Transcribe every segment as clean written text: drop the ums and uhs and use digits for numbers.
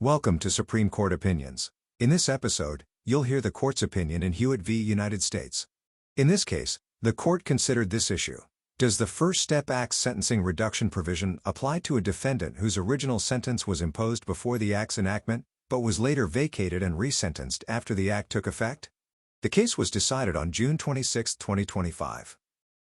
Welcome to Supreme Court Opinions. In this episode, you'll hear the court's opinion in Hewitt v. United States. In this case, the court considered this issue. Does the First Step Act's sentencing reduction provision apply to a defendant whose original sentence was imposed before the Act's enactment, but was later vacated and resentenced after the Act took effect? The case was decided on June 26, 2025.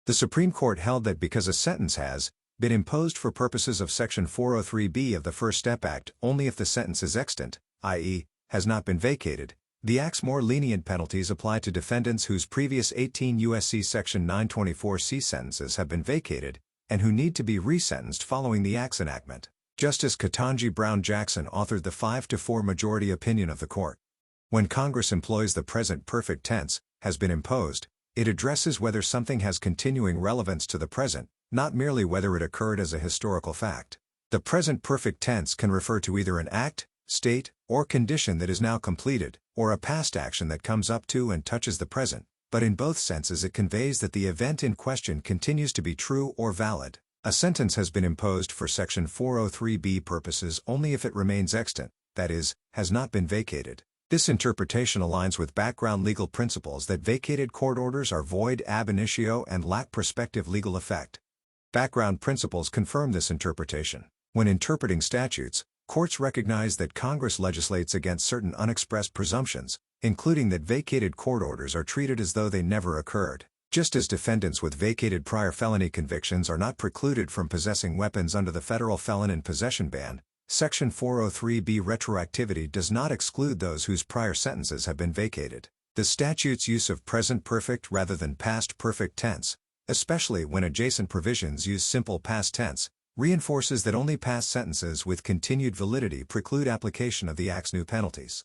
The Supreme Court held that because a sentence has been imposed for purposes of Section 403B of the First Step Act only if the sentence is extant, i.e., has not been vacated, the Act's more lenient penalties apply to defendants whose previous 18 U.S.C. Section 924C sentences have been vacated and who need to be resentenced following the Act's enactment. Justice Ketanji Brown Jackson authored the 5-4 majority opinion of the court. When Congress employs the present perfect tense, has been imposed, it addresses whether something has continuing relevance to the present, not merely whether it occurred as a historical fact. The present perfect tense can refer to either an act, state, or condition that is now completed, or a past action that comes up to and touches the present, but in both senses it conveys that the event in question continues to be true or valid. A sentence has been imposed for Section 403B purposes only if it remains extant, that is, has not been vacated. This interpretation aligns with background legal principles that vacated court orders are void ab initio and lack prospective legal effect. Background principles confirm this interpretation. When interpreting statutes, courts recognize that Congress legislates against certain unexpressed presumptions, including that vacated court orders are treated as though they never occurred. Just as defendants with vacated prior felony convictions are not precluded from possessing weapons under the federal felon in possession ban, Section 403B retroactivity does not exclude those whose prior sentences have been vacated. The statute's use of present perfect rather than past perfect tense, especially when adjacent provisions use simple past tense, reinforces that only past sentences with continued validity preclude application of the Act's new penalties.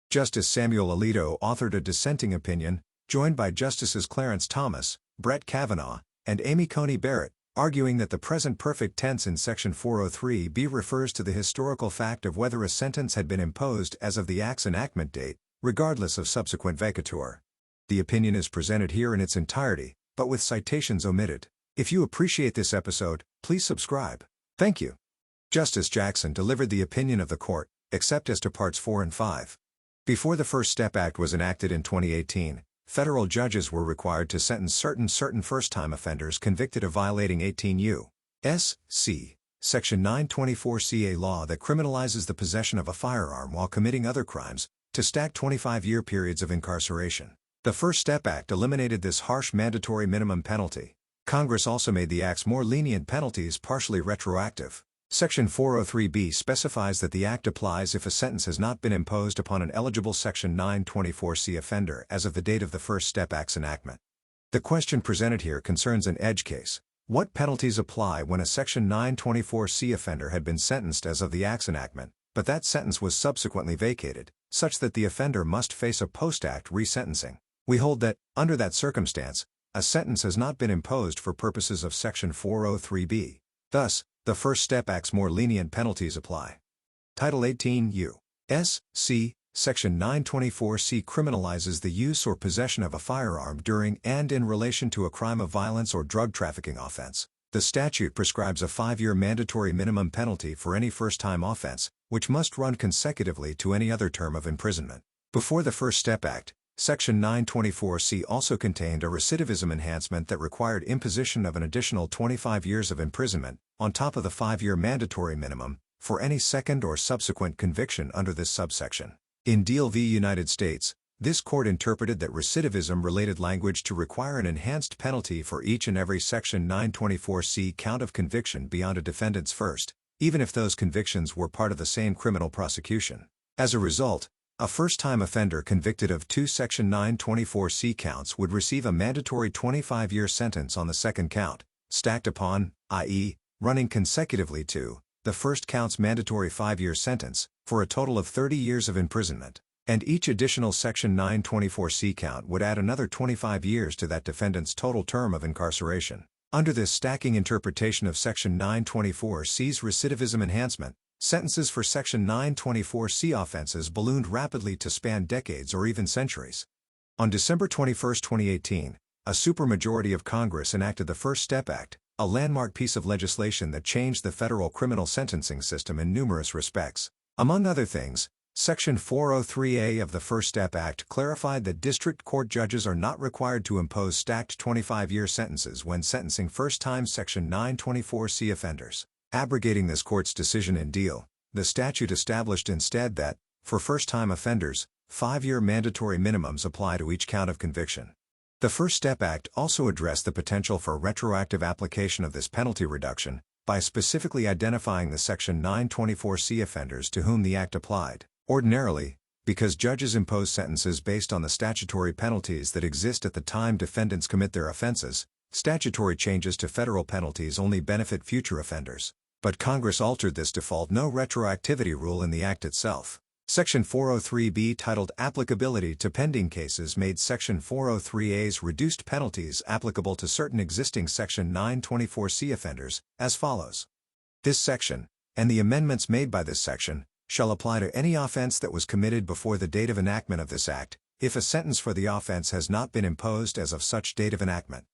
Justice Samuel Alito authored a dissenting opinion, joined by Justices Clarence Thomas, Brett Kavanaugh, and Amy Coney Barrett, arguing that the present perfect tense in Section 403B refers to the historical fact of whether a sentence had been imposed as of the Act's enactment date, regardless of subsequent vacatur. The opinion is presented here in its entirety, but with citations omitted. If you appreciate this episode, please subscribe. Thank you. Justice Jackson delivered the opinion of the court, except as to Parts 4 and 5. Before the First Step Act was enacted in 2018, federal judges were required to sentence certain first-time offenders convicted of violating 18 U.S.C. Section 924C, a law that criminalizes the possession of a firearm while committing other crimes, to stack 25-year periods of incarceration. The First Step Act eliminated this harsh mandatory minimum penalty. Congress also made the Act's more lenient penalties partially retroactive. Section 403B specifies that the Act applies if a sentence has not been imposed upon an eligible Section 924C offender as of the date of the First Step Act's enactment. The question presented here concerns an edge case. What penalties apply when a Section 924C offender had been sentenced as of the Act's enactment, but that sentence was subsequently vacated, such that the offender must face a post-Act resentencing? We hold that, under that circumstance, a sentence has not been imposed for purposes of Section 403B. Thus, the First Step Act's more lenient penalties apply. Title 18 U.S.C. Section 924C criminalizes the use or possession of a firearm during and in relation to a crime of violence or drug trafficking offense. The statute prescribes a 5-year mandatory minimum penalty for any first-time offense, which must run consecutively to any other term of imprisonment. Before the First Step Act, Section 924C also contained a recidivism enhancement that required imposition of an additional 25 years of imprisonment, on top of the 5-year mandatory minimum, for any second or subsequent conviction under this subsection. In Deal v. United States, this court interpreted that recidivism-related language to require an enhanced penalty for each and every Section 924C count of conviction beyond a defendant's first, even if those convictions were part of the same criminal prosecution. As a result, a first-time offender convicted of 2 Section 924C counts would receive a mandatory 25-year sentence on the second count, stacked upon, i.e., running consecutively to, the first count's mandatory 5-year sentence, for a total of 30 years of imprisonment. And each additional Section 924C count would add another 25 years to that defendant's total term of incarceration. Under this stacking interpretation of Section 924C's recidivism enhancement, sentences for Section 924C offenses ballooned rapidly to span decades or even centuries. On December 21, 2018, a supermajority of Congress enacted the First Step Act, a landmark piece of legislation that changed the federal criminal sentencing system in numerous respects. Among other things, Section 403A of the First Step Act clarified that district court judges are not required to impose stacked 25-year sentences when sentencing first-time Section 924C offenders. Abrogating this court's decision in Deal, the statute established instead that, for first-time offenders, 5-year mandatory minimums apply to each count of conviction. The First Step Act also addressed the potential for retroactive application of this penalty reduction by specifically identifying the Section 924C offenders to whom the Act applied. Ordinarily, because judges impose sentences based on the statutory penalties that exist at the time defendants commit their offenses, statutory changes to federal penalties only benefit future offenders. But Congress altered this default no retroactivity rule in the Act itself. Section 403B, titled Applicability to Pending Cases, made Section 403A's reduced penalties applicable to certain existing Section 924C offenders, as follows. This section, and the amendments made by this section, shall apply to any offense that was committed before the date of enactment of this Act, if a sentence for the offense has not been imposed as of such date of enactment.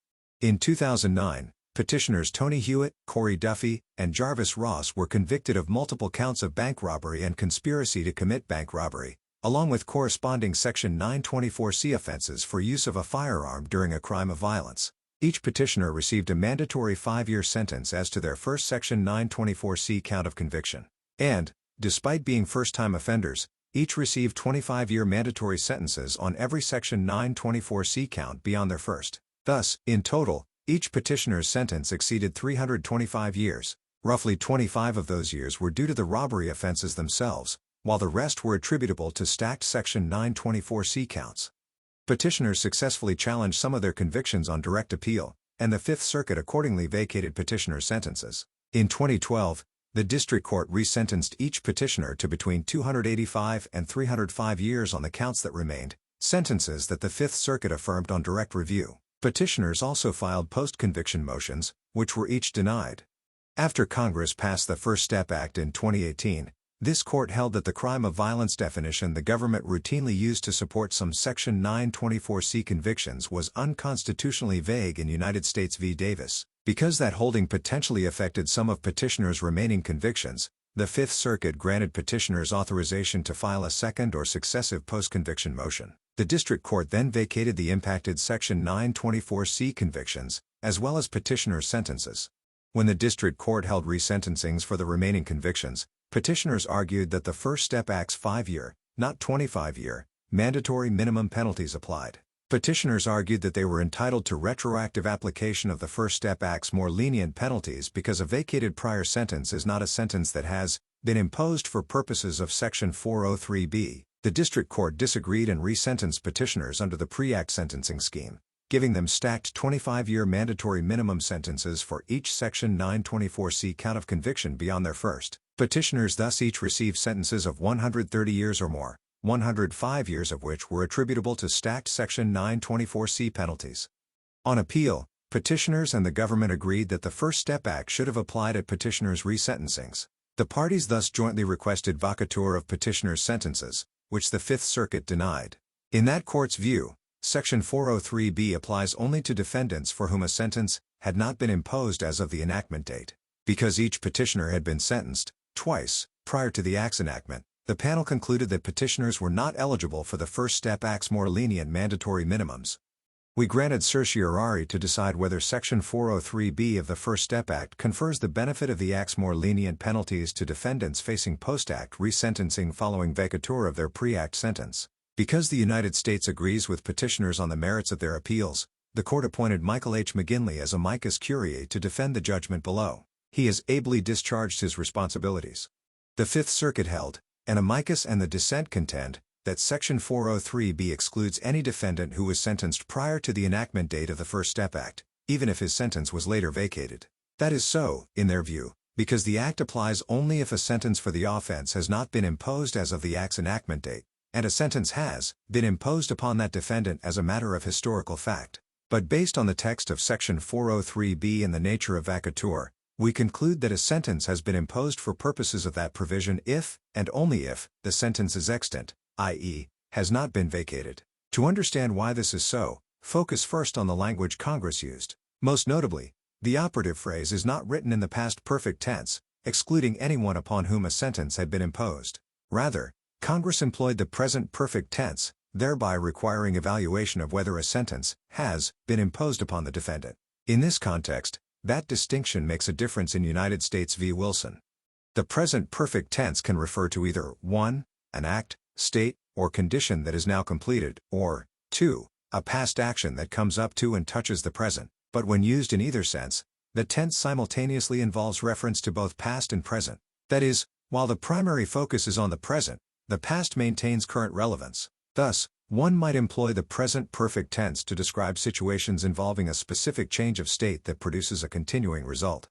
In 2009, petitioners Tony Hewitt, Corey Duffy, and Jarvis Ross were convicted of multiple counts of bank robbery and conspiracy to commit bank robbery, along with corresponding Section 924C offenses for use of a firearm during a crime of violence. Each petitioner received a mandatory 5-year sentence as to their first Section 924C count of conviction. And, despite being first-time offenders, each received 25-year mandatory sentences on every Section 924C count beyond their first. Thus, in total, each petitioner's sentence exceeded 325 years. Roughly 25 of those years were due to the robbery offenses themselves, while the rest were attributable to stacked Section 924C counts. Petitioners successfully challenged some of their convictions on direct appeal, and the Fifth Circuit accordingly vacated petitioners' sentences. In 2012, the district court resentenced each petitioner to between 285 and 305 years on the counts that remained, sentences that the Fifth Circuit affirmed on direct review. Petitioners also filed post-conviction motions, which were each denied. After Congress passed the First Step Act in 2018, this court held that the crime of violence definition the government routinely used to support some Section 924C convictions was unconstitutionally vague in United States v. Davis. Because that holding potentially affected some of petitioners' remaining convictions, the Fifth Circuit granted petitioners authorization to file a second or successive post-conviction motion. The district court then vacated the impacted Section 924C convictions, as well as petitioners' sentences. When the district court held resentencings for the remaining convictions, petitioners argued that the First Step Act's 5-year, not 25-year, mandatory minimum penalties applied. Petitioners argued that they were entitled to retroactive application of the First Step Act's more lenient penalties because a vacated prior sentence is not a sentence that has been imposed for purposes of Section 403B. The district court disagreed and resentenced petitioners under the pre-act sentencing scheme, giving them stacked 25-year mandatory minimum sentences for each Section 924C count of conviction beyond their first. Petitioners thus each received sentences of 130 years or more, 105 years of which were attributable to stacked Section 924C penalties. On appeal, petitioners and the government agreed that the First Step Act should have applied at petitioners' resentencings. The parties thus jointly requested vacatur of petitioners' sentences, which the Fifth Circuit denied. In that court's view, Section 403B applies only to defendants for whom a sentence had not been imposed as of the enactment date. Because each petitioner had been sentenced, twice, prior to the Act's enactment, the panel concluded that petitioners were not eligible for the First Step Act's more lenient mandatory minimums. We granted certiorari to decide whether Section 403B of the First Step Act confers the benefit of the Act's more lenient penalties to defendants facing post-Act resentencing following vacatur of their pre-Act sentence. Because the United States agrees with petitioners on the merits of their appeals, the court appointed Michael H. McGinley as amicus curiae to defend the judgment below. He has ably discharged his responsibilities. The Fifth Circuit held, and amicus and the dissent contend, that Section 403B excludes any defendant who was sentenced prior to the enactment date of the First Step Act, even if his sentence was later vacated. That is so, in their view, because the Act applies only if a sentence for the offense has not been imposed as of the Act's enactment date, and a sentence has been imposed upon that defendant as a matter of historical fact. But based on the text of Section 403B and the nature of vacatur, we conclude that a sentence has been imposed for purposes of that provision if, and only if, the sentence is extant, i.e., has not been vacated. To understand why this is so, focus first on the language Congress used. Most notably, the operative phrase is not written in the past perfect tense, excluding anyone upon whom a sentence had been imposed. Rather, Congress employed the present perfect tense, thereby requiring evaluation of whether a sentence has been imposed upon the defendant. In this context, that distinction makes a difference in United States v. Wilson. The present perfect tense can refer to either 1. An act, state, or condition that is now completed, or 2. A past action that comes up to and touches the present, but when used in either sense, the tense simultaneously involves reference to both past and present. That is, while the primary focus is on the present, the past maintains current relevance. Thus, one might employ the present perfect tense to describe situations involving a specific change of state that produces a continuing result.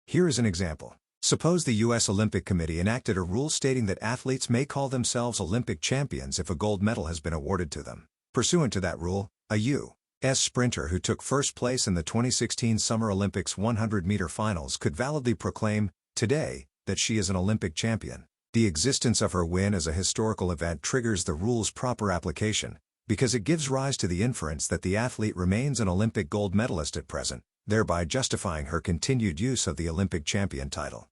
Here is an example. Suppose the U.S. Olympic Committee enacted a rule stating that athletes may call themselves Olympic champions if a gold medal has been awarded to them. Pursuant to that rule, a U.S. sprinter who took first place in the 2016 Summer Olympics 100-meter finals could validly proclaim, today, that she is an Olympic champion. The existence of her win as a historical event triggers the rule's proper application, because it gives rise to the inference that the athlete remains an Olympic gold medalist at present, thereby justifying her continued use of the Olympic champion title.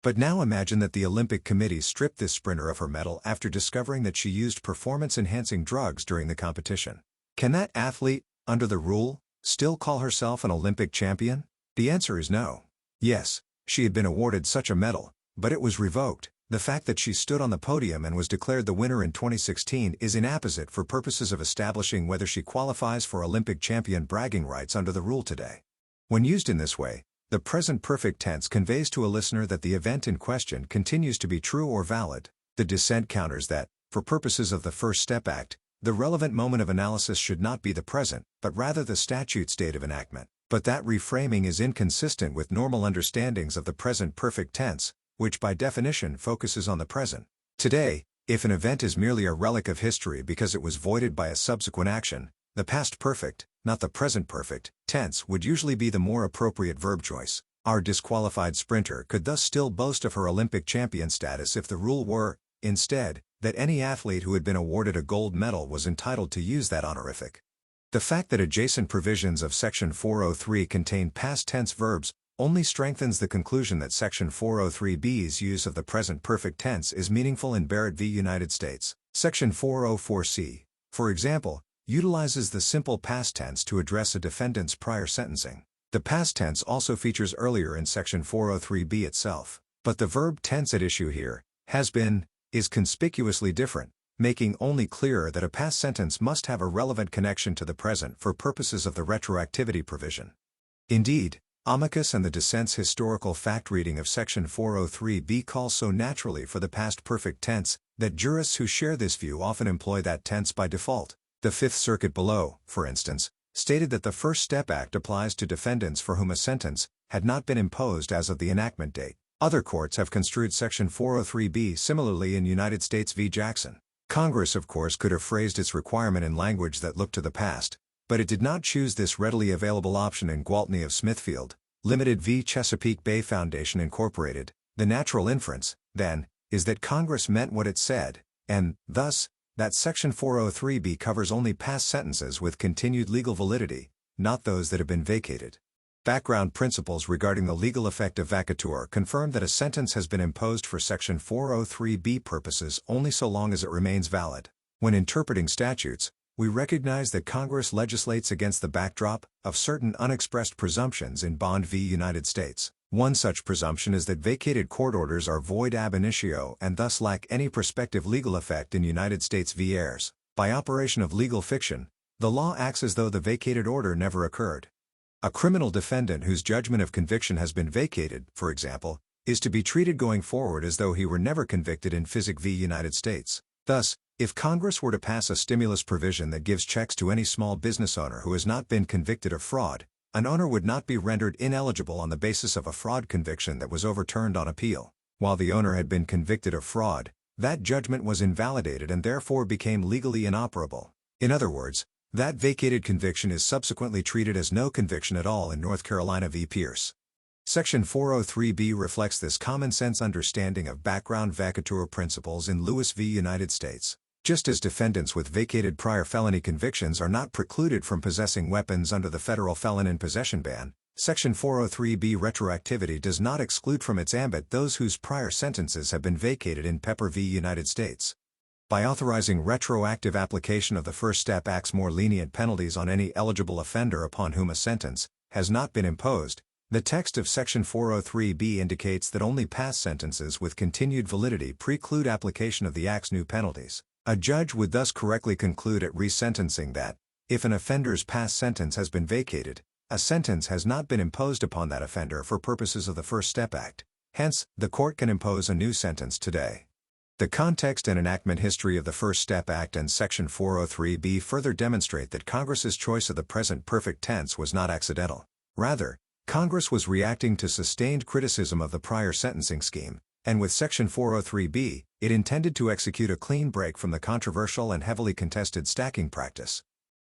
But now imagine that the Olympic Committee stripped this sprinter of her medal after discovering that she used performance-enhancing drugs during the competition. Can that athlete, under the rule, still call herself an Olympic champion? The answer is no. Yes, she had been awarded such a medal, but it was revoked. The fact that she stood on the podium and was declared the winner in 2016 is inapposite for purposes of establishing whether she qualifies for Olympic champion bragging rights under the rule today. When used in this way, the present perfect tense conveys to a listener that the event in question continues to be true or valid. The dissent counters that, for purposes of the First Step Act, the relevant moment of analysis should not be the present, but rather the statute's date of enactment. But that reframing is inconsistent with normal understandings of the present perfect tense, which by definition focuses on the present. Today, if an event is merely a relic of history because it was voided by a subsequent action, the past perfect, not the present perfect, tense would usually be the more appropriate verb choice. Our disqualified sprinter could thus still boast of her Olympic champion status if the rule were, instead, that any athlete who had been awarded a gold medal was entitled to use that honorific. The fact that adjacent provisions of Section 403 contain past tense verbs only strengthens the conclusion that Section 403b's use of the present perfect tense is meaningful in Barrett v. United States. Section 404c, for example, utilizes the simple past tense to address a defendant's prior sentencing. The past tense also features earlier in Section 403b itself, but the verb tense at issue here, has been, is conspicuously different, making only clearer that a past sentence must have a relevant connection to the present for purposes of the retroactivity provision. Indeed, amicus and the dissent's historical fact reading of Section 403b calls so naturally for the past perfect tense that jurists who share this view often employ that tense by default. The Fifth Circuit below, for instance, stated that the First Step Act applies to defendants for whom a sentence had not been imposed as of the enactment date. Other courts have construed Section 403b similarly in United States v. Jackson. Congress, of course, could have phrased its requirement in language that looked to the past, but it did not choose this readily available option in Gwaltney of Smithfield, Limited v. Chesapeake Bay Foundation Incorporated. The natural inference, then, is that Congress meant what it said, and, thus, that Section 403b covers only past sentences with continued legal validity, not those that have been vacated. Background principles regarding the legal effect of vacatur confirm that a sentence has been imposed for Section 403b purposes only so long as it remains valid. When interpreting statutes, we recognize that Congress legislates against the backdrop of certain unexpressed presumptions in Bond v. United States. One such presumption is that vacated court orders are void ab initio and thus lack any prospective legal effect in United States v. Ayers. By operation of legal fiction, the law acts as though the vacated order never occurred. A criminal defendant whose judgment of conviction has been vacated, for example, is to be treated going forward as though he were never convicted in Physic v. United States. Thus, if Congress were to pass a stimulus provision that gives checks to any small business owner who has not been convicted of fraud, an owner would not be rendered ineligible on the basis of a fraud conviction that was overturned on appeal. While the owner had been convicted of fraud, that judgment was invalidated and therefore became legally inoperable. In other words, that vacated conviction is subsequently treated as no conviction at all in North Carolina v. Pierce. Section 403b reflects this common-sense understanding of background vacatur principles in Lewis v. United States. Just as defendants with vacated prior felony convictions are not precluded from possessing weapons under the federal felon in possession ban, Section 403B retroactivity does not exclude from its ambit those whose prior sentences have been vacated in Pepper v. United States. By authorizing retroactive application of the First Step Act's more lenient penalties on any eligible offender upon whom a sentence has not been imposed, the text of Section 403B indicates that only past sentences with continued validity preclude application of the Act's new penalties. A judge would thus correctly conclude at resentencing that, if an offender's past sentence has been vacated, a sentence has not been imposed upon that offender for purposes of the First Step Act. Hence, the court can impose a new sentence today. The context and enactment history of the First Step Act and Section 403B further demonstrate that Congress's choice of the present perfect tense was not accidental. Rather, Congress was reacting to sustained criticism of the prior sentencing scheme, and with Section 403B, it intended to execute a clean break from the controversial and heavily contested stacking practice.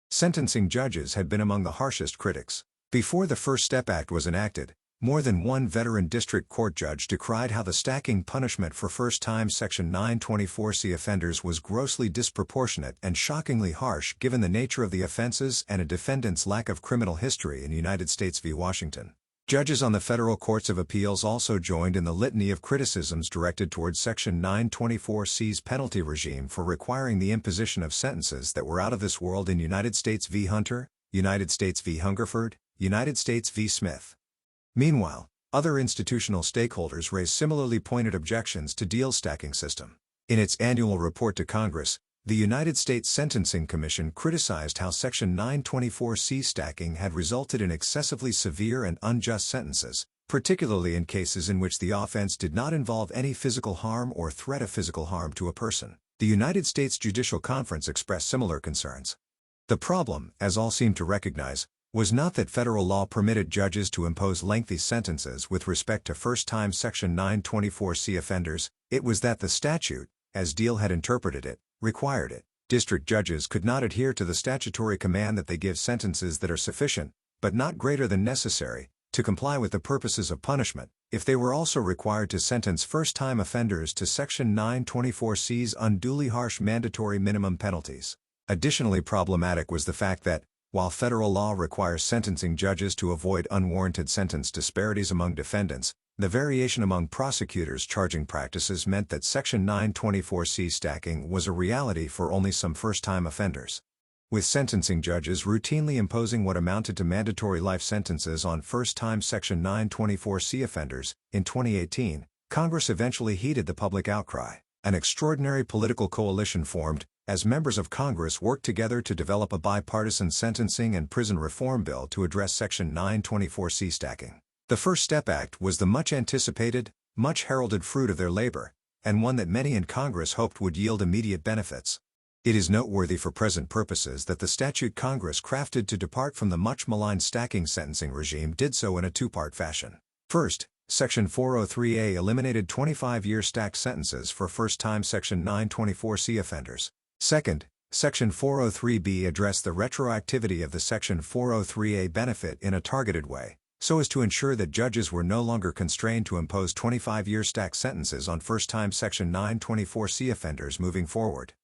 Sentencing judges had been among the harshest critics. Before the First Step Act was enacted, more than one veteran district court judge decried how the stacking punishment for first-time Section 924C offenders was grossly disproportionate and shockingly harsh given the nature of the offenses and a defendant's lack of criminal history in United States v. Washington. Judges on the federal courts of appeals also joined in the litany of criticisms directed towards Section 924C's penalty regime for requiring the imposition of sentences that were out of this world in United States v. Hunter, United States v. Hungerford, United States v. Smith. Meanwhile, other institutional stakeholders raised similarly pointed objections to deal stacking system. In its annual report to Congress, the United States Sentencing Commission criticized how Section 924C stacking had resulted in excessively severe and unjust sentences, particularly in cases in which the offense did not involve any physical harm or threat of physical harm to a person. The United States Judicial Conference expressed similar concerns. The problem, as all seemed to recognize, was not that federal law permitted judges to impose lengthy sentences with respect to first-time Section 924C offenders, it was that the statute, as Deal had interpreted it, required it. District judges could not adhere to the statutory command that they give sentences that are sufficient, but not greater than necessary, to comply with the purposes of punishment, if they were also required to sentence first-time offenders to Section 924C's unduly harsh mandatory minimum penalties. Additionally problematic was the fact that, while federal law requires sentencing judges to avoid unwarranted sentence disparities among defendants, the variation among prosecutors' charging practices meant that Section 924C stacking was a reality for only some first-time offenders. With sentencing judges routinely imposing what amounted to mandatory life sentences on first-time Section 924C offenders, in 2018, Congress eventually heeded the public outcry. An extraordinary political coalition formed, as members of Congress worked together to develop a bipartisan sentencing and prison reform bill to address Section 924C stacking. The First Step Act was the much-anticipated, much-heralded fruit of their labor, and one that many in Congress hoped would yield immediate benefits. It is noteworthy for present purposes that the statute Congress crafted to depart from the much-maligned stacking sentencing regime did so in a two-part fashion. First, Section 403A eliminated 25-year stacked sentences for first-time Section 924C offenders. Second, Section 403B addressed the retroactivity of the Section 403A benefit in a targeted way, so as to ensure that judges were no longer constrained to impose 25-year stacked sentences on first-time Section 924C offenders moving forward.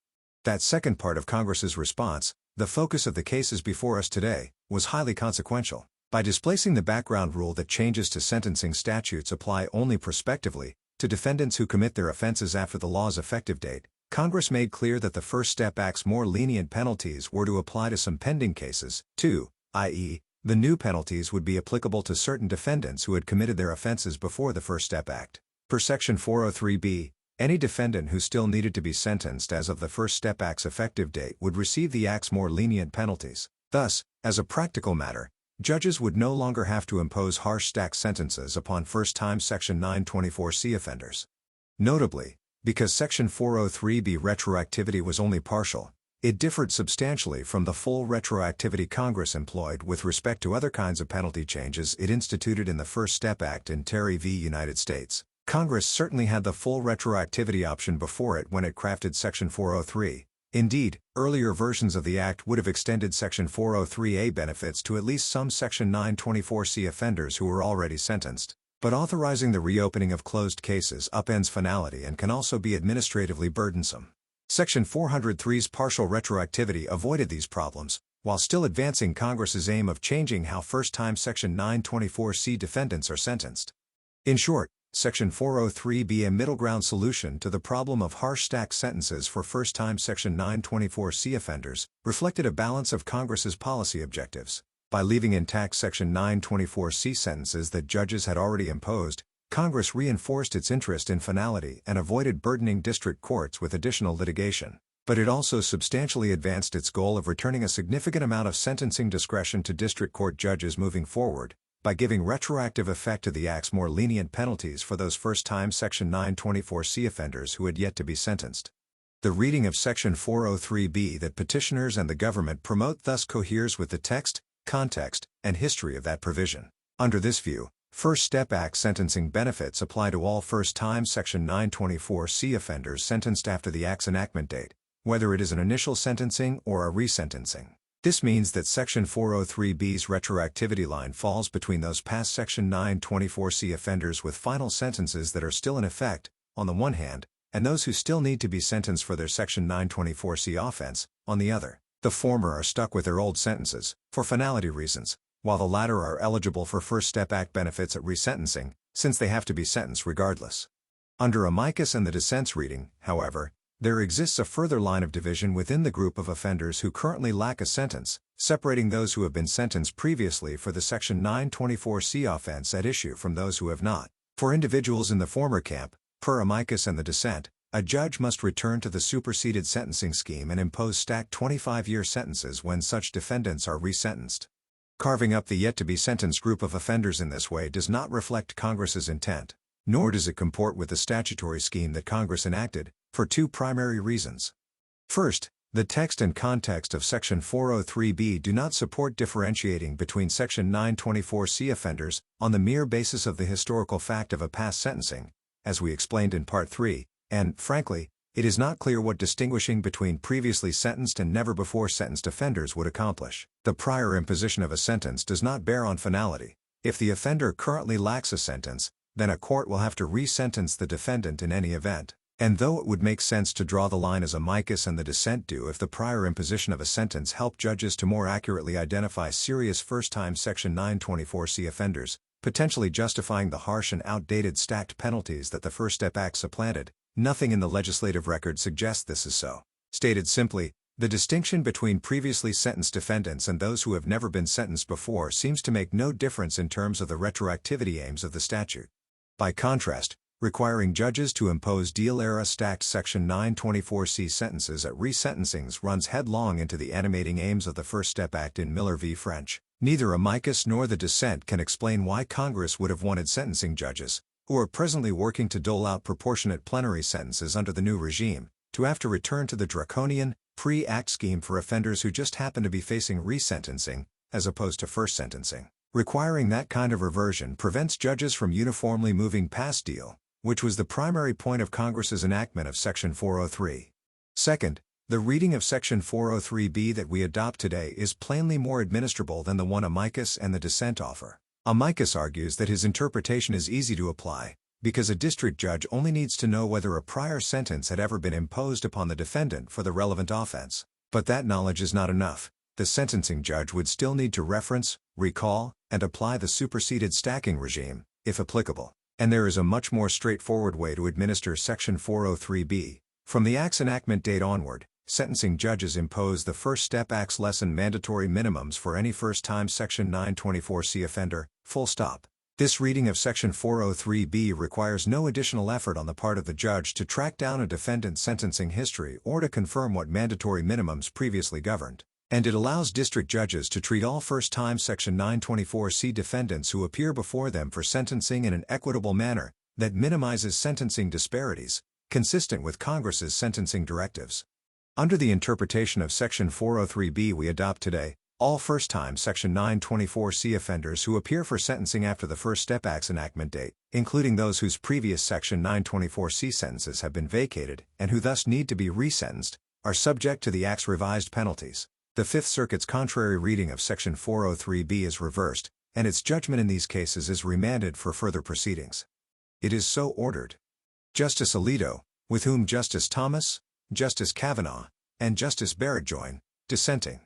That second part of Congress's response, the focus of the cases before us today, was highly consequential. By displacing the background rule that changes to sentencing statutes apply only prospectively, to defendants who commit their offenses after the law's effective date, Congress made clear that the First Step Act's more lenient penalties were to apply to some pending cases, too, i.e., the new penalties would be applicable to certain defendants who had committed their offenses before the First Step Act. Per Section 403B, any defendant who still needed to be sentenced as of the First Step Act's effective date would receive the Act's more lenient penalties. Thus, as a practical matter, judges would no longer have to impose harsh stacked sentences upon first-time Section 924C offenders. Notably, because Section 403B retroactivity was only partial, it differed substantially from the full retroactivity Congress employed with respect to other kinds of penalty changes it instituted in the First Step Act in Terry v. United States. Congress certainly had the full retroactivity option before it when it crafted Section 403. Indeed, earlier versions of the Act would have extended Section 403A benefits to at least some Section 924C offenders who were already sentenced. But authorizing the reopening of closed cases upends finality and can also be administratively burdensome. Section 403's partial retroactivity avoided these problems, while still advancing Congress's aim of changing how first-time Section 924C defendants are sentenced. In short, Section 403 be a middle ground solution to the problem of harsh stacked sentences for first-time Section 924C offenders, reflected a balance of Congress's policy objectives. By leaving intact Section 924C sentences that judges had already imposed, Congress reinforced its interest in finality and avoided burdening district courts with additional litigation. But it also substantially advanced its goal of returning a significant amount of sentencing discretion to district court judges moving forward, by giving retroactive effect to the Act's more lenient penalties for those first-time Section 924C offenders who had yet to be sentenced. The reading of Section 403B that petitioners and the government promote thus coheres with the text, context, and history of that provision. Under this view, First Step Act sentencing benefits apply to all first-time Section 924C offenders sentenced after the Act's enactment date, whether it is an initial sentencing or a resentencing. This means that Section 403B's retroactivity line falls between those past Section 924C offenders with final sentences that are still in effect, on the one hand, and those who still need to be sentenced for their Section 924C offense, on the other. The former are stuck with their old sentences, for finality reasons, while the latter are eligible for First Step Act benefits at resentencing, since they have to be sentenced regardless. Under amicus and the dissent's reading, however, there exists a further line of division within the group of offenders who currently lack a sentence, separating those who have been sentenced previously for the Section 924C offense at issue from those who have not. For individuals in the former camp, per amicus and the dissent, a judge must return to the superseded sentencing scheme and impose stacked 25-year sentences when such defendants are resentenced. Carving up the yet-to-be-sentenced group of offenders in this way does not reflect Congress's intent, nor does it comport with the statutory scheme that Congress enacted, for two primary reasons. First, the text and context of Section 403B do not support differentiating between Section 924C offenders on the mere basis of the historical fact of a past sentencing, as we explained in Part 3, and, frankly, it is not clear what distinguishing between previously sentenced and never-before-sentenced offenders would accomplish. The prior imposition of a sentence does not bear on finality. If the offender currently lacks a sentence, then a court will have to re-sentence the defendant in any event. And though it would make sense to draw the line as amicus and the dissent do if the prior imposition of a sentence helped judges to more accurately identify serious first-time Section 924C offenders, potentially justifying the harsh and outdated stacked penalties that the First Step Act supplanted, nothing in the legislative record suggests this is so. Stated simply, the distinction between previously sentenced defendants and those who have never been sentenced before seems to make no difference in terms of the retroactivity aims of the statute. By contrast, requiring judges to impose deal-era stacked Section 924C sentences at resentencings runs headlong into the animating aims of the First Step Act in Miller v. French. Neither amicus nor the dissent can explain why Congress would have wanted sentencing judges, who are presently working to dole out proportionate plenary sentences under the new regime, to have to return to the draconian, pre-act scheme for offenders who just happen to be facing resentencing, as opposed to first sentencing. Requiring that kind of reversion prevents judges from uniformly moving past deal, which was the primary point of Congress's enactment of Section 403. Second, the reading of Section 403B that we adopt today is plainly more administrable than the one amicus and the dissent offer. Amicus argues that his interpretation is easy to apply, because a district judge only needs to know whether a prior sentence had ever been imposed upon the defendant for the relevant offense. But that knowledge is not enough. The sentencing judge would still need to reference, recall, and apply the superseded stacking regime, if applicable. And there is a much more straightforward way to administer Section 403B. From the Act's enactment date onward, sentencing judges impose the First Step Act's lessened mandatory minimums for any first-time Section 924C offender, full stop. This reading of Section 403B requires no additional effort on the part of the judge to track down a defendant's sentencing history or to confirm what mandatory minimums previously governed. And it allows district judges to treat all first-time Section 924C defendants who appear before them for sentencing in an equitable manner that minimizes sentencing disparities, consistent with Congress's sentencing directives. Under the interpretation of Section 403B we adopt today, all first-time Section 924C offenders who appear for sentencing after the First Step Act's enactment date, including those whose previous Section 924C sentences have been vacated and who thus need to be resentenced, are subject to the Act's revised penalties. The Fifth Circuit's contrary reading of Section 403B is reversed, and its judgment in these cases is remanded for further proceedings. It is so ordered. Justice Alito, with whom Justice Thomas, Justice Kavanaugh, and Justice Barrett join, dissenting.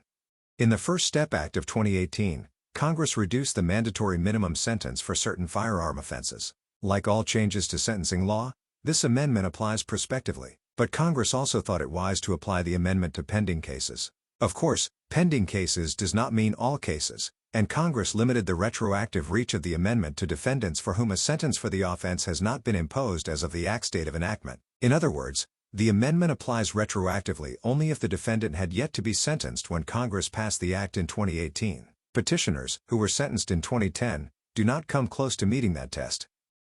In the First Step Act of 2018, Congress reduced the mandatory minimum sentence for certain firearm offenses. Like all changes to sentencing law, this amendment applies prospectively, but Congress also thought it wise to apply the amendment to pending cases. Of course, pending cases does not mean all cases, and Congress limited the retroactive reach of the amendment to defendants for whom a sentence for the offense has not been imposed as of the Act's date of enactment. In other words, the amendment applies retroactively only if the defendant had yet to be sentenced when Congress passed the Act in 2018. Petitioners, who were sentenced in 2010, do not come close to meeting that test.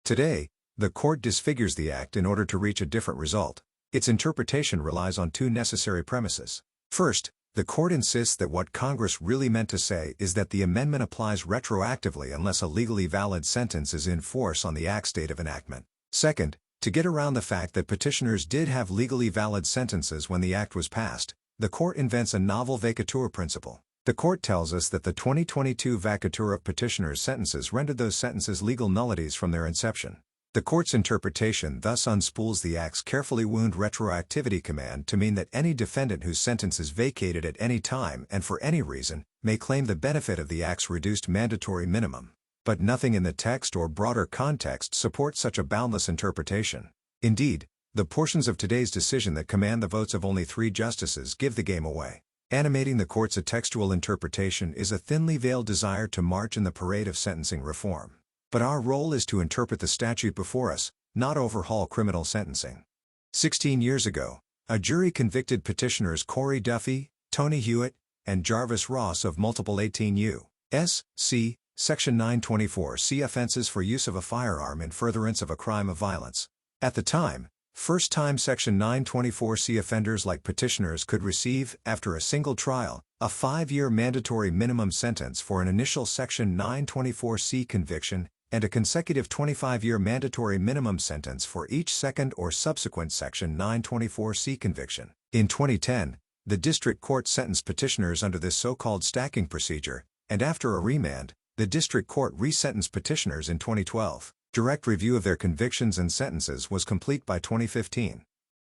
Today, the court disfigures the Act in order to reach a different result. Its interpretation relies on two necessary premises. First, the court insists that what Congress really meant to say is that the amendment applies retroactively unless a legally valid sentence is in force on the Act's date of enactment. Second, to get around the fact that petitioners did have legally valid sentences when the Act was passed, the court invents a novel vacatur principle. The court tells us that the 2022 vacatur of petitioners' sentences rendered those sentences legal nullities from their inception. The court's interpretation thus unspools the Act's carefully wound retroactivity command to mean that any defendant whose sentence is vacated at any time and for any reason may claim the benefit of the Act's reduced mandatory minimum. But nothing in the text or broader context supports such a boundless interpretation. Indeed, the portions of today's decision that command the votes of only 3 justices give the game away. Animating the court's textual interpretation is a thinly veiled desire to march in the parade of sentencing reform. But our role is to interpret the statute before us, not overhaul criminal sentencing. 16 years ago, a jury convicted petitioners Corey Duffy, Tony Hewitt, and Jarvis Ross of multiple 18 U.S.C. Section 924C offenses for use of a firearm in furtherance of a crime of violence. At the time, first-time Section 924C offenders like petitioners could receive, after a single trial, a 5-year mandatory minimum sentence for an initial Section 924C conviction and a consecutive 25-year mandatory minimum sentence for each second or subsequent Section 924C conviction. In 2010, the district court sentenced petitioners under this so-called stacking procedure, and after a remand, the district court resentenced petitioners in 2012. Direct review of their convictions and sentences was complete by 2015.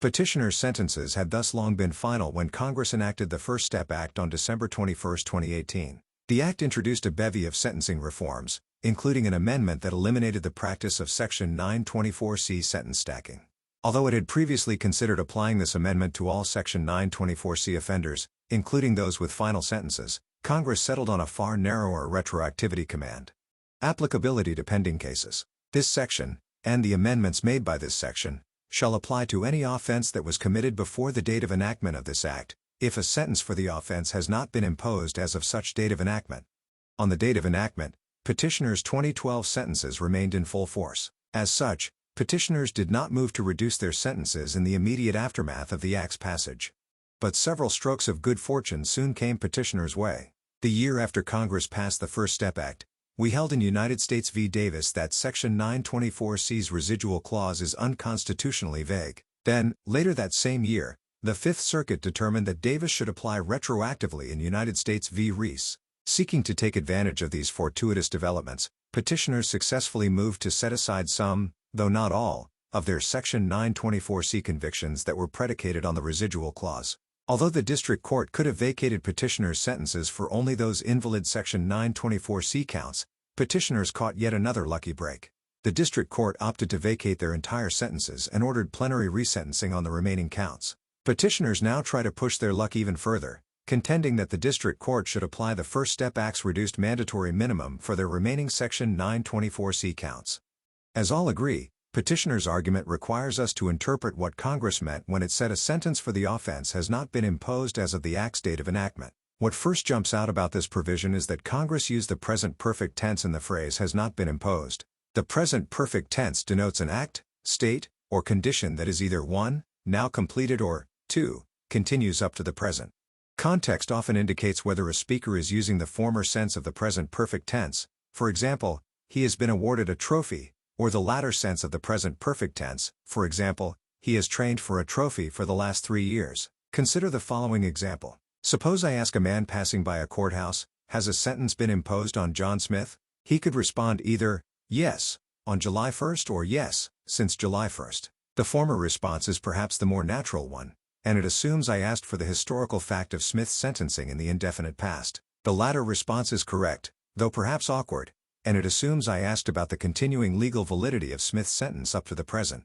Petitioners' sentences had thus long been final when Congress enacted the First Step Act on December 21, 2018. The Act introduced a bevy of sentencing reforms, including an amendment that eliminated the practice of Section 924C sentence stacking. Although it had previously considered applying this amendment to all Section 924C offenders, including those with final sentences, Congress settled on a far narrower retroactivity command. Applicability to pending cases. This section, and the amendments made by this section, shall apply to any offense that was committed before the date of enactment of this Act, if a sentence for the offense has not been imposed as of such date of enactment. On the date of enactment, petitioners' 2012 sentences remained in full force. As such, petitioners did not move to reduce their sentences in the immediate aftermath of the Act's passage. But several strokes of good fortune soon came petitioners' way. The year after Congress passed the First Step Act, we held in United States v. Davis that Section 924C's residual clause is unconstitutionally vague. Then, later that same year, the Fifth Circuit determined that Davis should apply retroactively in United States v. Reese. Seeking to take advantage of these fortuitous developments, petitioners successfully moved to set aside some, though not all, of their Section 924C convictions that were predicated on the residual clause. Although the district court could have vacated petitioners' sentences for only those invalid Section 924C counts, petitioners caught yet another lucky break. The district court opted to vacate their entire sentences and ordered plenary resentencing on the remaining counts. Petitioners now try to push their luck even further, contending that the district court should apply the First Step Act's reduced mandatory minimum for their remaining Section 924C counts. As all agree, petitioners' argument requires us to interpret what Congress meant when it said a sentence for the offense has not been imposed as of the Act's date of enactment. What first jumps out about this provision is that Congress used the present perfect tense in the phrase has not been imposed. The present perfect tense denotes an act, state, or condition that is either 1, now completed, or 2, continues up to the present. Context often indicates whether a speaker is using the former sense of the present perfect tense, for example, he has been awarded a trophy, or the latter sense of the present perfect tense, for example, he has trained for a trophy for the last 3 years. Consider the following example. Suppose I ask a man passing by a courthouse, has a sentence been imposed on John Smith? He could respond either, yes, on July 1st or yes, since July 1st. The former response is perhaps the more natural one, and it assumes I asked for the historical fact of Smith's sentencing in the indefinite past. The latter response is correct, though perhaps awkward, and it assumes I asked about the continuing legal validity of Smith's sentence up to the present.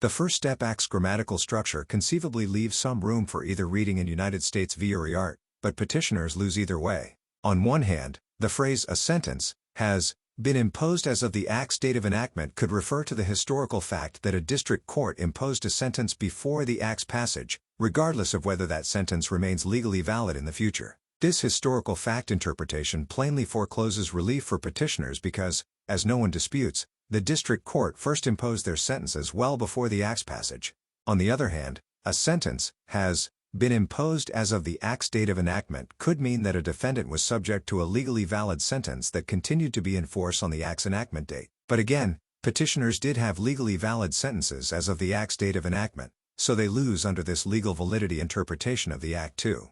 The First Step Act's grammatical structure conceivably leaves some room for either reading in United States v. Uriart, but petitioners lose either way. On one hand, the phrase "a sentence" has been imposed as of the Act's date of enactment could refer to the historical fact that a district court imposed a sentence before the Act's passage, regardless of whether that sentence remains legally valid in the future. This historical fact interpretation plainly forecloses relief for petitioners because, as no one disputes, the district court first imposed their sentences well before the Act's passage. On the other hand, "a sentence" has been imposed as of the Act's date of enactment could mean that a defendant was subject to a legally valid sentence that continued to be in force on the Act's enactment date. But again, petitioners did have legally valid sentences as of the Act's date of enactment, so they lose under this legal validity interpretation of the Act too.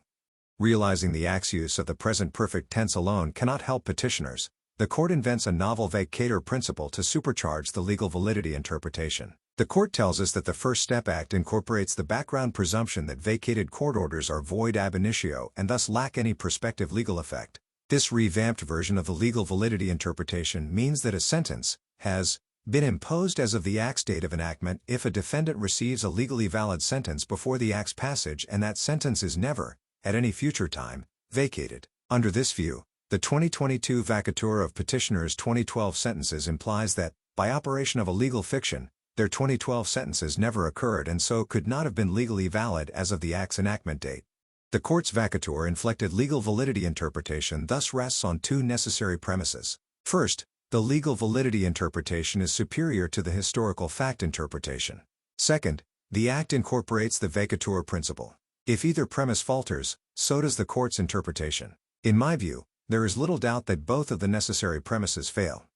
Realizing the Act's use of the present perfect tense alone cannot help petitioners, the court invents a novel vacator principle to supercharge the legal validity interpretation. The court tells us that the First Step Act incorporates the background presumption that vacated court orders are void ab initio and thus lack any prospective legal effect. This revamped version of the legal validity interpretation means that a sentence has been imposed as of the Act's date of enactment if a defendant receives a legally valid sentence before the Act's passage and that sentence is never, at any future time, vacated. Under this view, the 2022 vacatur of petitioners' 2012 sentences implies that, by operation of a legal fiction, their 2012 sentences never occurred and so could not have been legally valid as of the Act's enactment date. The court's vacatur-inflected legal validity interpretation thus rests on two necessary premises. First, the legal validity interpretation is superior to the historical fact interpretation. Second, the Act incorporates the vacatur principle. If either premise falters, so does the court's interpretation. In my view, there is little doubt that both of the necessary premises fail.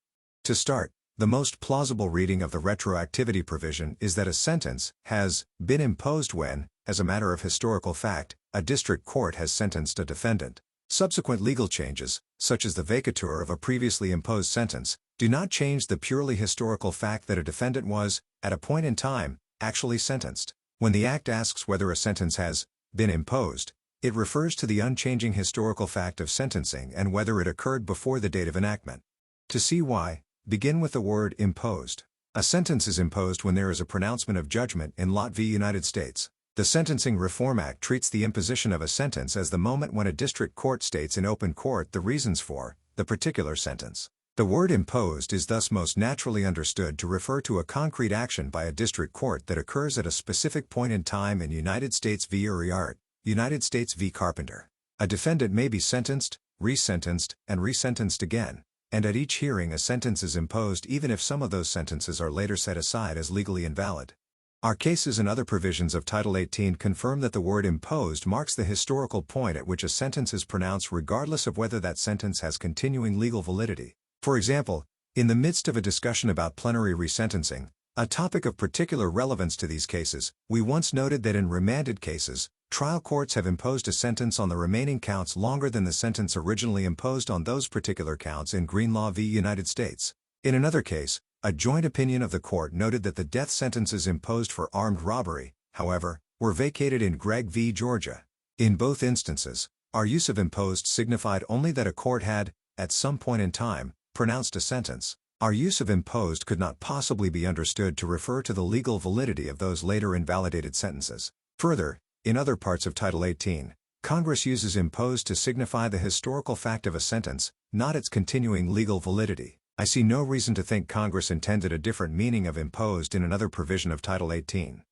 To start, the most plausible reading of the retroactivity provision is that a sentence has been imposed when, as a matter of historical fact, a district court has sentenced a defendant. Subsequent legal changes, such as the vacatur of a previously imposed sentence, do not change the purely historical fact that a defendant was, at a point in time, actually sentenced. When the Act asks whether a sentence has been imposed, it refers to the unchanging historical fact of sentencing and whether it occurred before the date of enactment. To see why, begin with the word imposed. A sentence is imposed when there is a pronouncement of judgment in Lott v. United States. The Sentencing Reform Act treats the imposition of a sentence as the moment when a district court states in open court the reasons for the particular sentence. The word imposed is thus most naturally understood to refer to a concrete action by a district court that occurs at a specific point in time in United States v. Uriart, United States v. Carpenter. A defendant may be sentenced, resentenced, and resentenced again, and at each hearing a sentence is imposed even if some of those sentences are later set aside as legally invalid. Our cases and other provisions of Title 18 confirm that the word imposed marks the historical point at which a sentence is pronounced regardless of whether that sentence has continuing legal validity. For example, in the midst of a discussion about plenary resentencing, a topic of particular relevance to these cases, we once noted that in remanded cases, trial courts have imposed a sentence on the remaining counts longer than the sentence originally imposed on those particular counts in Greenlaw v. United States. In another case, a joint opinion of the court noted that the death sentences imposed for armed robbery, however, were vacated in Gregg v. Georgia. In both instances, our use of imposed signified only that a court had, at some point in time, pronounced a sentence. Our use of imposed could not possibly be understood to refer to the legal validity of those later invalidated sentences. Further, in other parts of Title 18, Congress uses imposed to signify the historical fact of a sentence, not its continuing legal validity. I see no reason to think Congress intended a different meaning of imposed in another provision of Title 18.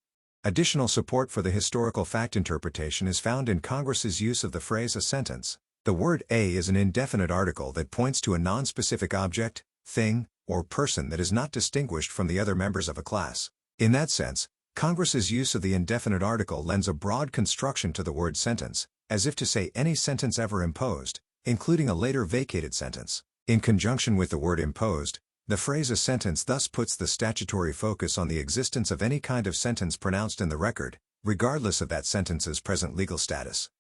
Additional support for the historical fact interpretation is found in Congress's use of the phrase "a sentence." The word "a" is an indefinite article that points to a nonspecific object, thing, or person that is not distinguished from the other members of a class. In that sense, Congress's use of the indefinite article lends a broad construction to the word sentence, as if to say any sentence ever imposed, including a later vacated sentence. In conjunction with the word imposed, the phrase "a sentence" thus puts the statutory focus on the existence of any kind of sentence pronounced in the record, regardless of that sentence's present legal status.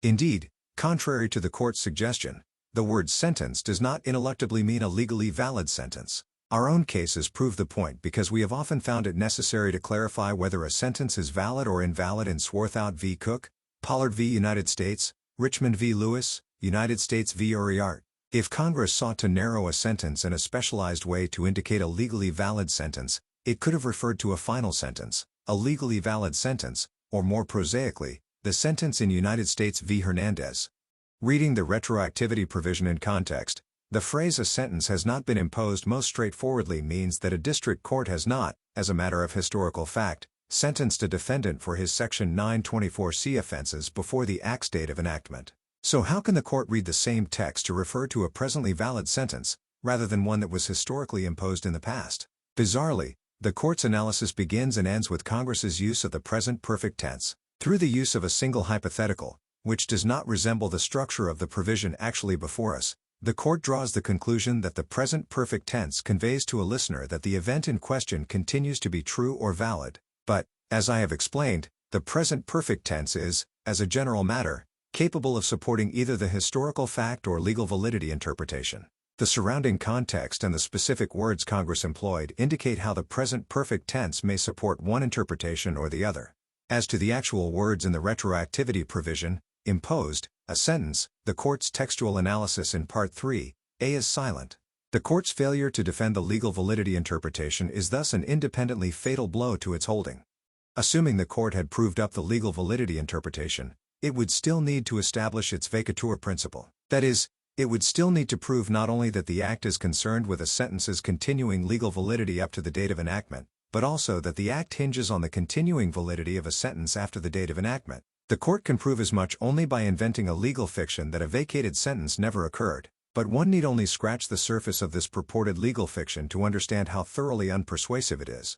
Indeed, contrary to the court's suggestion, the word "sentence" does not ineluctably mean a legally valid sentence. Our own cases prove the point because we have often found it necessary to clarify whether a sentence is valid or invalid in Swarthout v. Cook, Pollard v. United States, Richmond v. Lewis, United States v. Uriart. If Congress sought to narrow a sentence in a specialized way to indicate a legally valid sentence, it could have referred to a final sentence, a legally valid sentence, or more prosaically, the sentence in United States v. Hernandez. Reading the retroactivity provision in context, the phrase "a sentence has not been imposed" most straightforwardly means that a district court has not, as a matter of historical fact, sentenced a defendant for his Section 924C offenses before the Act's date of enactment. So how can the court read the same text to refer to a presently valid sentence, rather than one that was historically imposed in the past? Bizarrely, the court's analysis begins and ends with Congress's use of the present perfect tense. Through the use of a single hypothetical, which does not resemble the structure of the provision actually before us, the court draws the conclusion that the present perfect tense conveys to a listener that the event in question continues to be true or valid. But, as I have explained, the present perfect tense is, as a general matter, capable of supporting either the historical fact or legal validity interpretation. The surrounding context and the specific words Congress employed indicate how the present perfect tense may support one interpretation or the other. As to the actual words in the retroactivity provision, imposed, a sentence, the court's textual analysis in Part 3, A is silent. The court's failure to defend the legal validity interpretation is thus an independently fatal blow to its holding. Assuming the court had proved up the legal validity interpretation, it would still need to establish its vacatur principle. That is, it would still need to prove not only that the Act is concerned with a sentence's continuing legal validity up to the date of enactment, but also that the Act hinges on the continuing validity of a sentence after the date of enactment. The court can prove as much only by inventing a legal fiction that a vacated sentence never occurred, but one need only scratch the surface of this purported legal fiction to understand how thoroughly unpersuasive it is.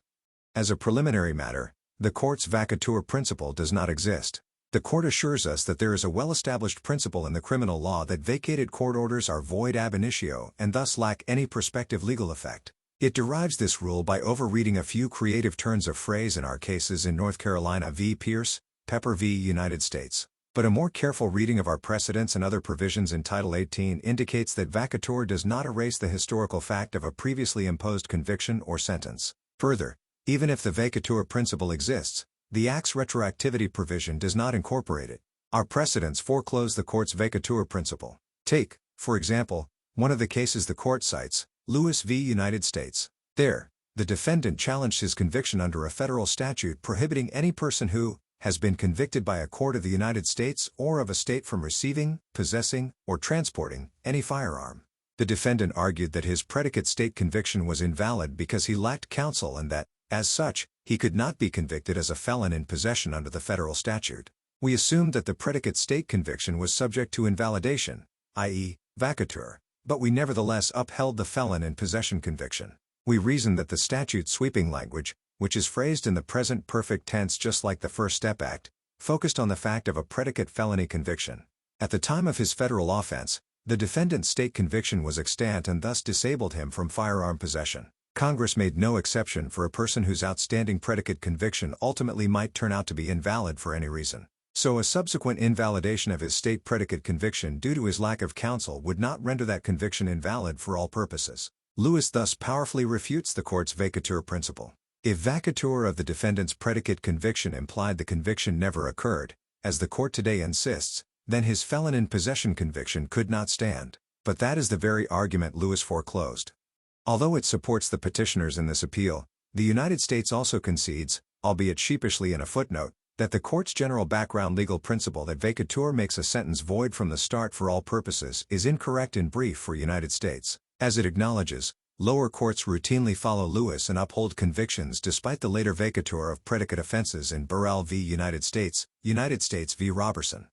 As a preliminary matter, the court's vacatur principle does not exist. The court assures us that there is a well-established principle in the criminal law that vacated court orders are void ab initio and thus lack any prospective legal effect. It derives this rule by overreading a few creative turns of phrase in our cases in North Carolina v. Pierce, Pepper v. United States. But a more careful reading of our precedents and other provisions in Title 18 indicates that vacatur does not erase the historical fact of a previously imposed conviction or sentence. Further, even if the vacatur principle exists, the Act's retroactivity provision does not incorporate it. Our precedents foreclose the court's vacatur principle. Take, for example, one of the cases the court cites, Lewis v. United States. There, the defendant challenged his conviction under a federal statute prohibiting any person who has been convicted by a court of the United States or of a state from receiving, possessing, or transporting any firearm. The defendant argued that his predicate state conviction was invalid because he lacked counsel and that, as such, he could not be convicted as a felon in possession under the federal statute. We assumed that the predicate state conviction was subject to invalidation, i.e., vacatur, but we nevertheless upheld the felon in possession conviction. We reasoned that the statute's sweeping language, which is phrased in the present perfect tense just like the First Step Act, focused on the fact of a predicate felony conviction. At the time of his federal offense, the defendant's state conviction was extant and thus disabled him from firearm possession. Congress made no exception for a person whose outstanding predicate conviction ultimately might turn out to be invalid for any reason. So a subsequent invalidation of his state predicate conviction due to his lack of counsel would not render that conviction invalid for all purposes. Lewis thus powerfully refutes the court's vacatur principle. If vacatur of the defendant's predicate conviction implied the conviction never occurred, as the court today insists, then his felon in possession conviction could not stand. But that is the very argument Lewis foreclosed. Although it supports the petitioners in this appeal, the United States also concedes, albeit sheepishly in a footnote, that the court's general background legal principle that vacatur makes a sentence void from the start for all purposes is incorrect in brief for United States. As it acknowledges, lower courts routinely follow Lewis and uphold convictions despite the later vacatur of predicate offenses in Burrell v. United States v. Robertson.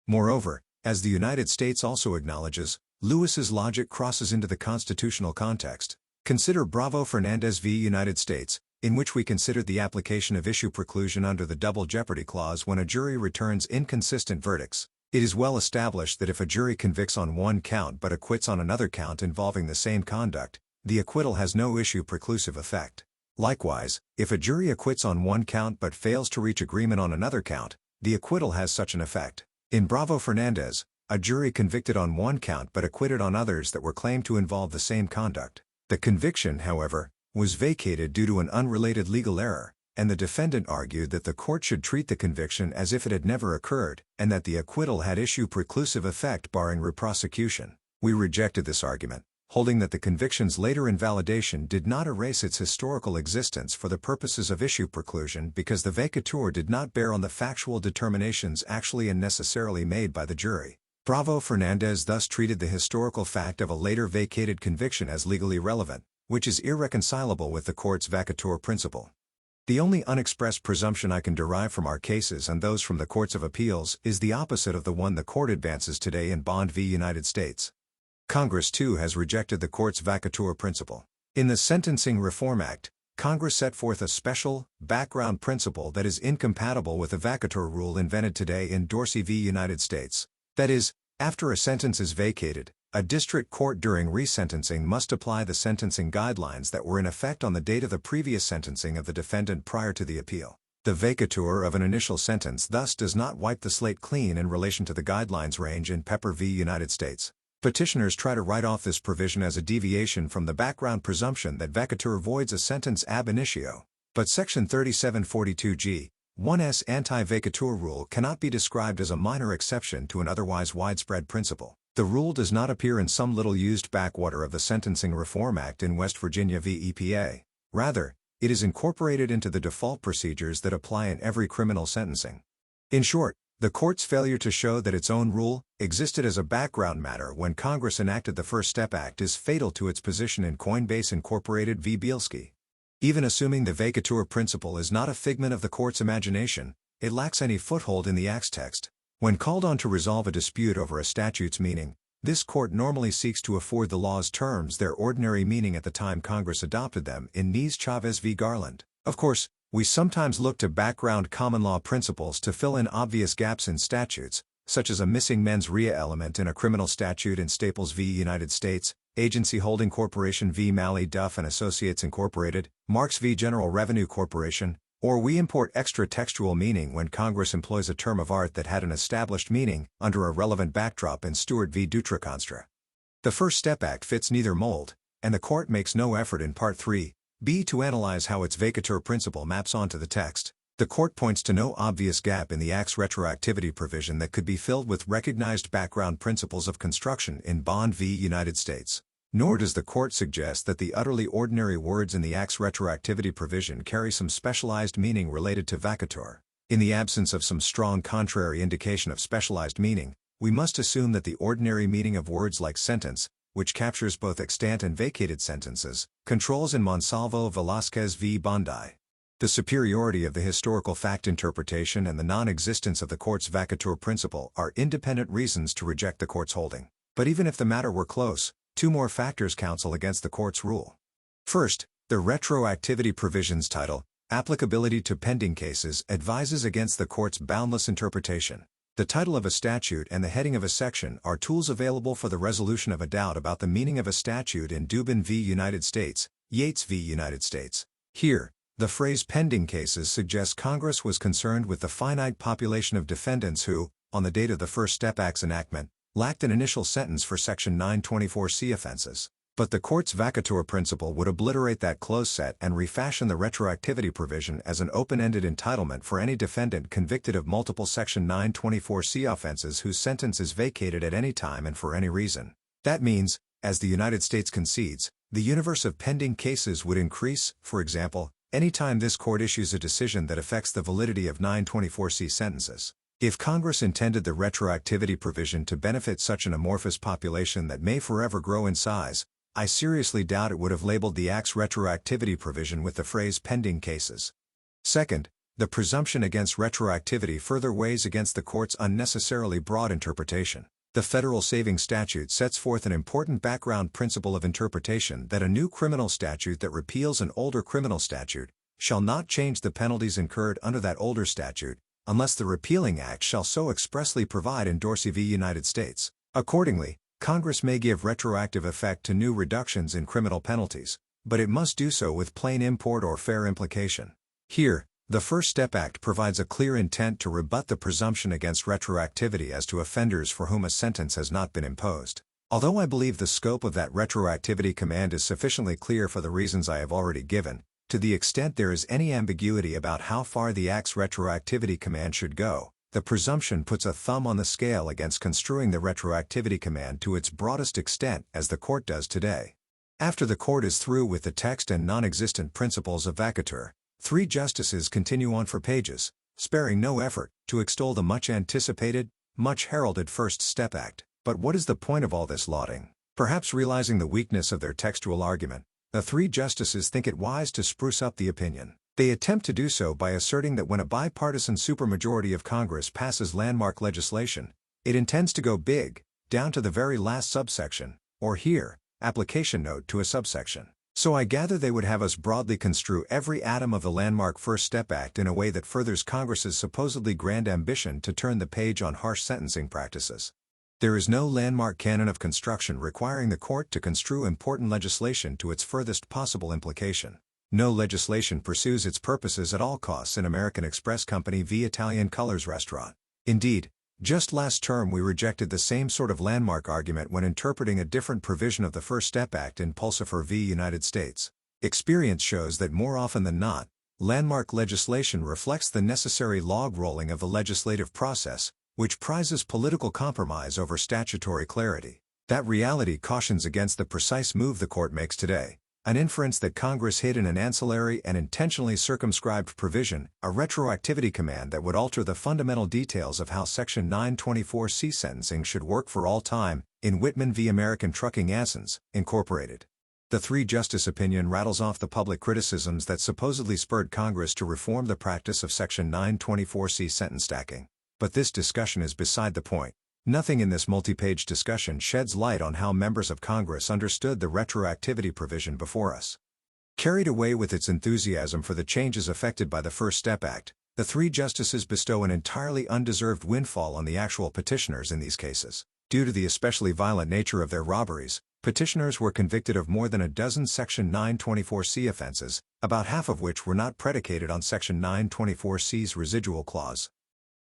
Moreover, as the United States also acknowledges, Lewis's logic crosses into the constitutional context. Consider Bravo Fernandez v. United States, in which we considered the application of issue preclusion under the Double Jeopardy Clause when a jury returns inconsistent verdicts. It is well established that if a jury convicts on one count but acquits on another count involving the same conduct, the acquittal has no issue preclusive effect. Likewise, if a jury acquits on one count but fails to reach agreement on another count, the acquittal has such an effect. In Bravo Fernandez, a jury convicted on one count but acquitted on others that were claimed to involve the same conduct. The conviction, however, was vacated due to an unrelated legal error, and the defendant argued that the court should treat the conviction as if it had never occurred, and that the acquittal had issue preclusive effect barring reprosecution. We rejected this argument, holding that the conviction's later invalidation did not erase its historical existence for the purposes of issue preclusion because the vacatur did not bear on the factual determinations actually and necessarily made by the jury. Bravo Fernandez thus treated the historical fact of a later vacated conviction as legally relevant, which is irreconcilable with the court's vacatur principle. The only unexpressed presumption I can derive from our cases and those from the courts of appeals is the opposite of the one the court advances today in Bond v. United States. Congress, too, has rejected the court's vacatur principle. In the Sentencing Reform Act, Congress set forth a special, background principle that is incompatible with the vacatur rule invented today in Dorsey v. United States. That is, after a sentence is vacated, a district court during resentencing must apply the sentencing guidelines that were in effect on the date of the previous sentencing of the defendant prior to the appeal. The vacatur of an initial sentence thus does not wipe the slate clean in relation to the guidelines range in Pepper v. United States. Petitioners try to write off this provision as a deviation from the background presumption that vacatur voids a sentence ab initio, but Section 3742G, 1's anti-vacatur rule cannot be described as a minor exception to an otherwise widespread principle. The rule does not appear in some little-used backwater of the Sentencing Reform Act in West Virginia v. EPA. Rather, it is incorporated into the default procedures that apply in every criminal sentencing. In short, the court's failure to show that its own rule existed as a background matter when Congress enacted the First Step Act is fatal to its position in Coinbase Incorporated v. Bielski. Even assuming the vacatur principle is not a figment of the court's imagination, it lacks any foothold in the Act's text. When called on to resolve a dispute over a statute's meaning, this court normally seeks to afford the law's terms their ordinary meaning at the time Congress adopted them in Nies-Chavez v. Garland. Of course, we sometimes look to background common law principles to fill in obvious gaps in statutes, such as a missing mens rea element in a criminal statute in Staples v. United States, Agency Holding Corporation v. Malley Duff and Associates Incorporated, Marks v. General Revenue Corporation, or we import extra textual meaning when Congress employs a term of art that had an established meaning under a relevant backdrop in Stewart v. Dutra-Constra. The First Step Act fits neither mold, and the court makes no effort in Part 3(b) to analyze how its vacatur principle maps onto the text. The court points to no obvious gap in the Act's retroactivity provision that could be filled with recognized background principles of construction in Bond v. United States. Nor does the court suggest that the utterly ordinary words in the Act's retroactivity provision carry some specialized meaning related to vacatur. In the absence of some strong contrary indication of specialized meaning, we must assume that the ordinary meaning of words like sentence, which captures both extant and vacated sentences, controls in Monsalvo Velázquez v. Bondi. The superiority of the historical fact interpretation and the non-existence of the court's vacatur principle are independent reasons to reject the court's holding. But even if the matter were close, two more factors counsel against the court's rule. First, the retroactivity provision's title, Applicability to Pending Cases, advises against the court's boundless interpretation. The title of a statute and the heading of a section are tools available for the resolution of a doubt about the meaning of a statute in Dubin v. United States, Yates v. United States. Here, the phrase pending cases suggests Congress was concerned with the finite population of defendants who, on the date of the First Step Act's enactment, lacked an initial sentence for Section 924C offenses. But the court's vacatur principle would obliterate that close set and refashion the retroactivity provision as an open-ended entitlement for any defendant convicted of multiple Section 924C offenses whose sentence is vacated at any time and for any reason. That means, as the United States concedes, the universe of pending cases would increase. For example, anytime this court issues a decision that affects the validity of 924C sentences. If Congress intended the retroactivity provision to benefit such an amorphous population that may forever grow in size, I seriously doubt it would have labeled the Act's retroactivity provision with the phrase pending cases. Second, the presumption against retroactivity further weighs against the court's unnecessarily broad interpretation. The federal savings statute sets forth an important background principle of interpretation that a new criminal statute that repeals an older criminal statute shall not change the penalties incurred under that older statute, unless the repealing act shall so expressly provide in Dorsey v. United States. Accordingly, Congress may give retroactive effect to new reductions in criminal penalties, but it must do so with plain import or fair implication. Here, the First Step Act provides a clear intent to rebut the presumption against retroactivity as to offenders for whom a sentence has not been imposed. Although I believe the scope of that retroactivity command is sufficiently clear for the reasons I have already given, to the extent there is any ambiguity about how far the Act's retroactivity command should go, the presumption puts a thumb on the scale against construing the retroactivity command to its broadest extent as the Court does today. After the Court is through with the text and non-existent principles of vacatur, 3 justices continue on for pages, sparing no effort, to extol the much-anticipated, much-heralded First Step Act. But what is the point of all this lauding? Perhaps realizing the weakness of their textual argument, the 3 justices think it wise to spruce up the opinion. They attempt to do so by asserting that when a bipartisan supermajority of Congress passes landmark legislation, it intends to go big, down to the very last subsection, or here, application note to a subsection. So I gather they would have us broadly construe every atom of the landmark First Step Act in a way that furthers Congress's supposedly grand ambition to turn the page on harsh sentencing practices. There is no landmark canon of construction requiring the Court to construe important legislation to its furthest possible implication. No legislation pursues its purposes at all costs in American Express Company v. Italian Colors Restaurant. Indeed, just last term we rejected the same sort of landmark argument when interpreting a different provision of the First Step Act in Pulsifer v. United States. Experience shows that more often than not, landmark legislation reflects the necessary log rolling of the legislative process, which prizes political compromise over statutory clarity. That reality cautions against the precise move the Court makes today, an inference that Congress hid in an ancillary and intentionally circumscribed provision, a retroactivity command that would alter the fundamental details of how Section 924C sentencing should work for all time, in Whitman v. American Trucking Assens, Incorporated. The 3-justice opinion rattles off the public criticisms that supposedly spurred Congress to reform the practice of Section 924C sentence stacking. But this discussion is beside the point. Nothing in this multi-page discussion sheds light on how members of Congress understood the retroactivity provision before us. Carried away with its enthusiasm for the changes effected by the First Step Act, the 3 justices bestow an entirely undeserved windfall on the actual petitioners in these cases. Due to the especially violent nature of their robberies, petitioners were convicted of more than a dozen Section 924C offenses, about half of which were not predicated on Section 924C's residual clause.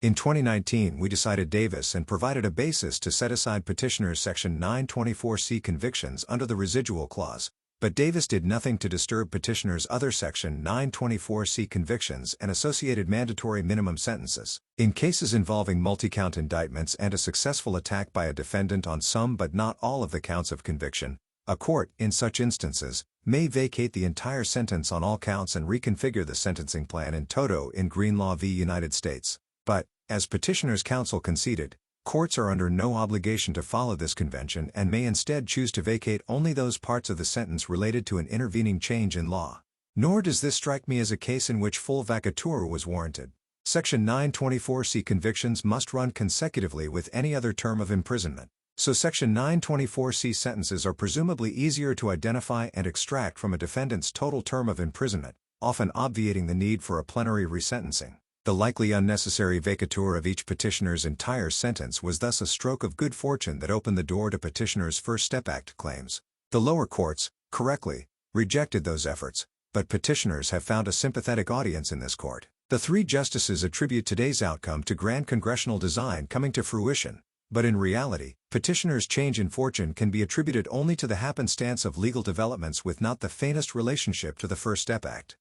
In 2019 we decided Davis and provided a basis to set aside petitioners' Section 924C convictions under the residual clause, but Davis did nothing to disturb petitioners' other Section 924C convictions and associated mandatory minimum sentences. In cases involving multi-count indictments and a successful attack by a defendant on some but not all of the counts of conviction, a court, in such instances, may vacate the entire sentence on all counts and reconfigure the sentencing plan in toto in Greenlaw v. United States. But, as petitioners' counsel conceded, courts are under no obligation to follow this convention and may instead choose to vacate only those parts of the sentence related to an intervening change in law. Nor does this strike me as a case in which full vacatur was warranted. Section 924C convictions must run consecutively with any other term of imprisonment, so Section 924C sentences are presumably easier to identify and extract from a defendant's total term of imprisonment, often obviating the need for a plenary resentencing. The likely unnecessary vacatur of each petitioner's entire sentence was thus a stroke of good fortune that opened the door to petitioners' First Step Act claims. The lower courts, correctly, rejected those efforts, but petitioners have found a sympathetic audience in this court. The 3 justices attribute today's outcome to grand congressional design coming to fruition, but in reality, petitioners' change in fortune can be attributed only to the happenstance of legal developments with not the faintest relationship to the First Step Act.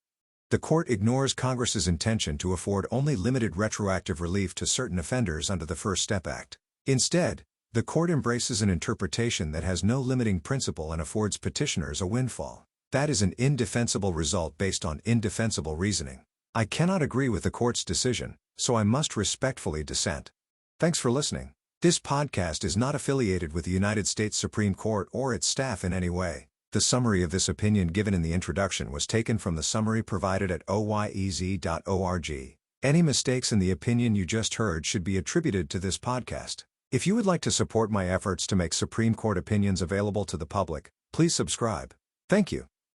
The Court ignores Congress's intention to afford only limited retroactive relief to certain offenders under the First Step Act. Instead, the Court embraces an interpretation that has no limiting principle and affords petitioners a windfall. That is an indefensible result based on indefensible reasoning. I cannot agree with the Court's decision, so I must respectfully dissent. Thanks for listening. This podcast is not affiliated with the United States Supreme Court or its staff in any way. The summary of this opinion given in the introduction was taken from the summary provided at oyez.org. Any mistakes in the opinion you just heard should be attributed to this podcast. If you would like to support my efforts to make Supreme Court opinions available to the public, please subscribe. Thank you.